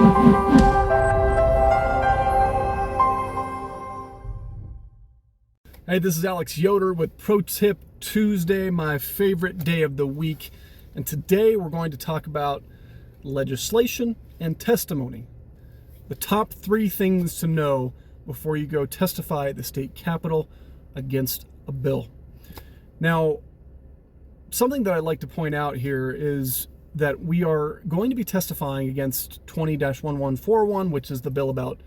Hey, this is Alex Yoder with Pro Tip Tuesday, my favorite day of the week. And today we're going to talk about legislation and testimony. The top 3 things to know before you go testify at the state capitol against a bill. Now, something that I'd like to point out here is that we are going to be testifying against 20-1141, which is the bill about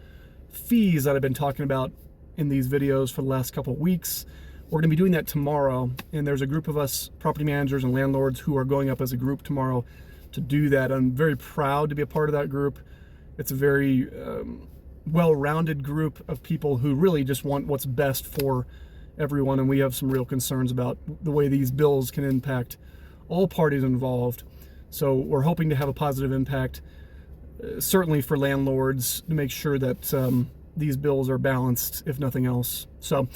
fees that I've been talking about in these videos for the last couple of weeks. We're going to be doing that tomorrow, and there's a group of us property managers and landlords who are going up as a group tomorrow to do that. I'm very proud to be a part of that group. It's a very well-rounded group of people who really just want what's best for everyone, and we have some real concerns about the way these bills can impact all parties involved. So we're hoping to have a positive impact, certainly for landlords, to make sure that these bills are balanced, if nothing else. So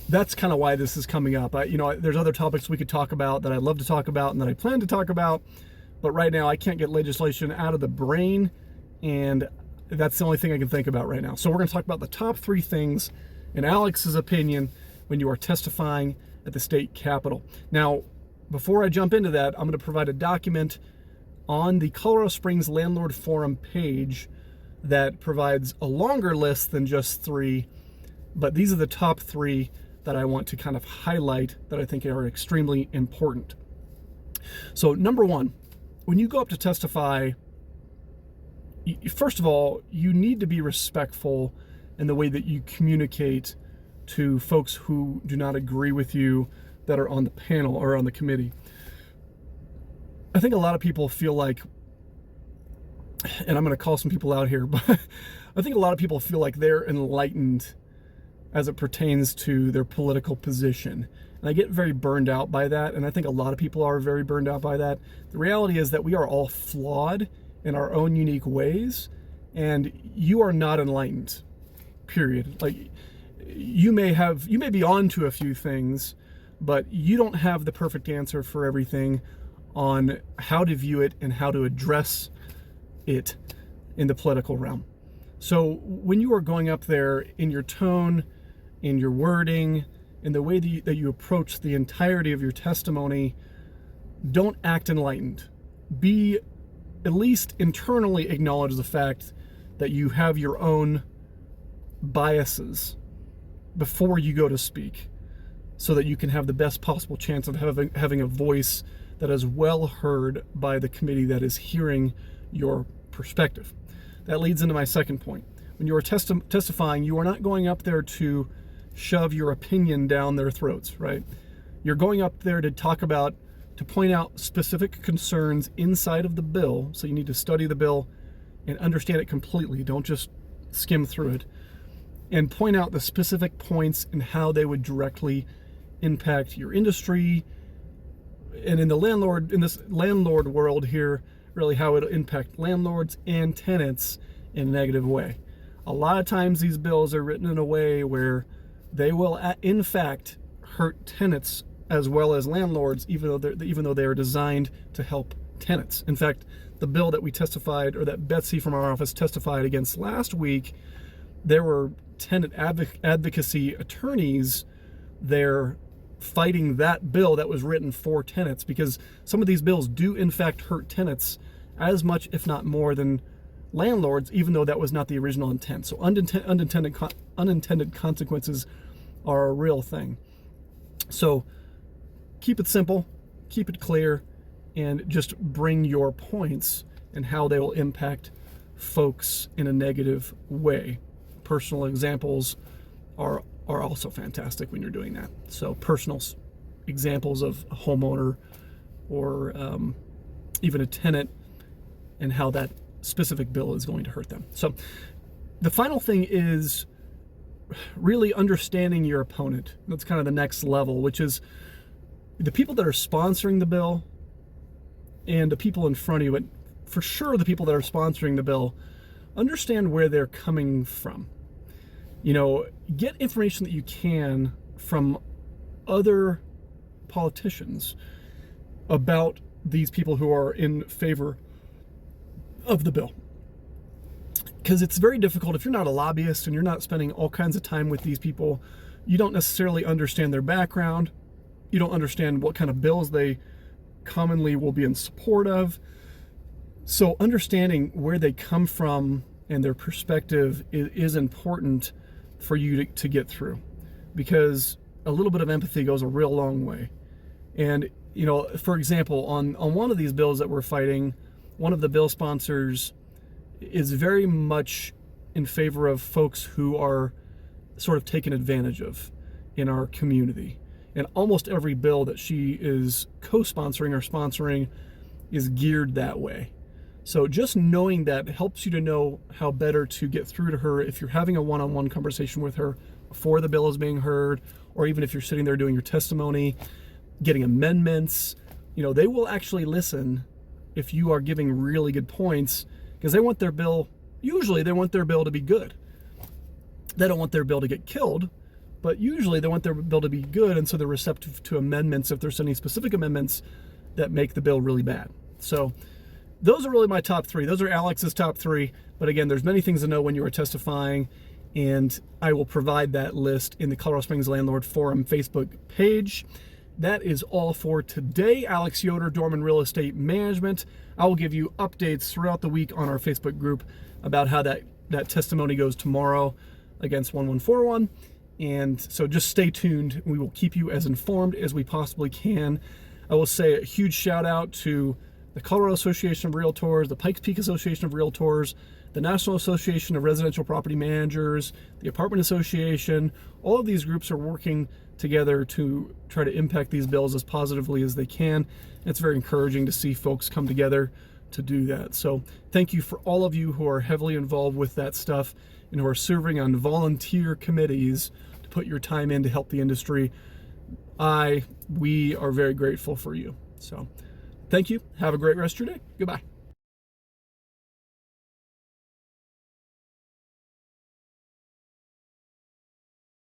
that's kind of why this is coming up. There's other topics we could talk about that I'd love to talk about and that I plan to talk about, but right now I can't get legislation out of the brain, and that's the only thing I can think about right now. So we're going to talk about the top 3 things, in Alex's opinion, when you are testifying at the state capitol. Now, before I jump into that, I'm going to provide a document on the Colorado Springs Landlord Forum page that provides a longer list than just 3, but these are the top 3 that I want to kind of highlight that I think are extremely important. So number 1, when you go up to testify, first of all, you need to be respectful in the way that you communicate to folks who do not agree with you that are on the panel or on the committee. I think a lot of people feel like, and I'm going to call some people out here, but I think a lot of people feel like they're enlightened as it pertains to their political position. And I get very burned out by that, and I think a lot of people are very burned out by that. The reality is that we are all flawed in our own unique ways, and you are not enlightened, period. Like, you may be on to a few things, but you don't have the perfect answer for everything on how to view it and how to address it in the political realm. So when you are going up there, in your tone, in your wording, in the way that you approach the entirety of your testimony, don't act enlightened. Be at least internally acknowledge the fact that you have your own biases before you go to speak, so that you can have the best possible chance of having a voice that is well heard by the committee that is hearing your perspective. That leads into my second point. When you are testifying, you are not going up there to shove your opinion down their throats, right? You're going up there to point out specific concerns inside of the bill. So you need to study the bill and understand it completely. Don't just skim through it, and point out the specific points and how they would directly impact your industry, and in this landlord world here, really how it'll impact landlords and tenants in a negative way. A lot of times these bills are written in a way where they will in fact hurt tenants as well as landlords, even though they are designed to help tenants. In fact, the bill that we testified, or that Betsy from our office testified against last week, there were tenant advocacy attorneys there fighting that bill that was written for tenants, because some of these bills do in fact hurt tenants as much, if not more, than landlords, even though that was not the original intent. So unintended consequences are a real thing. So keep it simple, keep it clear, and just bring your points and how they will impact folks in a negative way. Personal examples are also fantastic when you're doing that. So personal examples of a homeowner or even a tenant, and how that specific bill is going to hurt them. So the final thing is really understanding your opponent. That's kind of the next level, which is the people that are sponsoring the bill and the people in front of you. And for sure, the people that are sponsoring the bill, understand where they're coming from. Get information that you can from other politicians about these people who are in favor of the bill. because it's very difficult if you're not a lobbyist and you're not spending all kinds of time with these people. You don't necessarily understand their background. You don't understand what kind of bills they commonly will be in support of. So understanding where they come from and their perspective is important for you to get through, because a little bit of empathy goes a real long way. And, you know, for example, on one of these bills that we're fighting, one of the bill sponsors is very much in favor of folks who are sort of taken advantage of in our community. And almost every bill that she is co-sponsoring or sponsoring is geared that way. So just knowing that helps you to know how better to get through to her if you're having a one-on-one conversation with her before the bill is being heard, or even if you're sitting there doing your testimony, getting amendments. You know, they will actually listen if you are giving really good points, because they want their bill, usually they want their bill to be good. They don't want their bill to get killed, but usually they want their bill to be good, and so they're receptive to amendments if there's any specific amendments that make the bill really bad. So those are really my top three. Those are Alex's top three, but again, there's many things to know when you are testifying, and I will provide that list in the Colorado Springs Landlord Forum Facebook page. That is all for today. Alex Yoder, Dorman Real Estate Management. I will give you updates throughout the week on our Facebook group about how that testimony goes tomorrow against 1141. And so just stay tuned. We will keep you as informed as we possibly can. I will say a huge shout out to the Colorado Association of Realtors, the Pikes Peak Association of Realtors, the National Association of Residential Property Managers, the Apartment Association. All of these groups are working together to try to impact these bills as positively as they can. And it's very encouraging to see folks come together to do that. So thank you for all of you who are heavily involved with that stuff and who are serving on volunteer committees to put your time in to help the industry. We are very grateful for you. So thank you. Have a great rest of your day. Goodbye.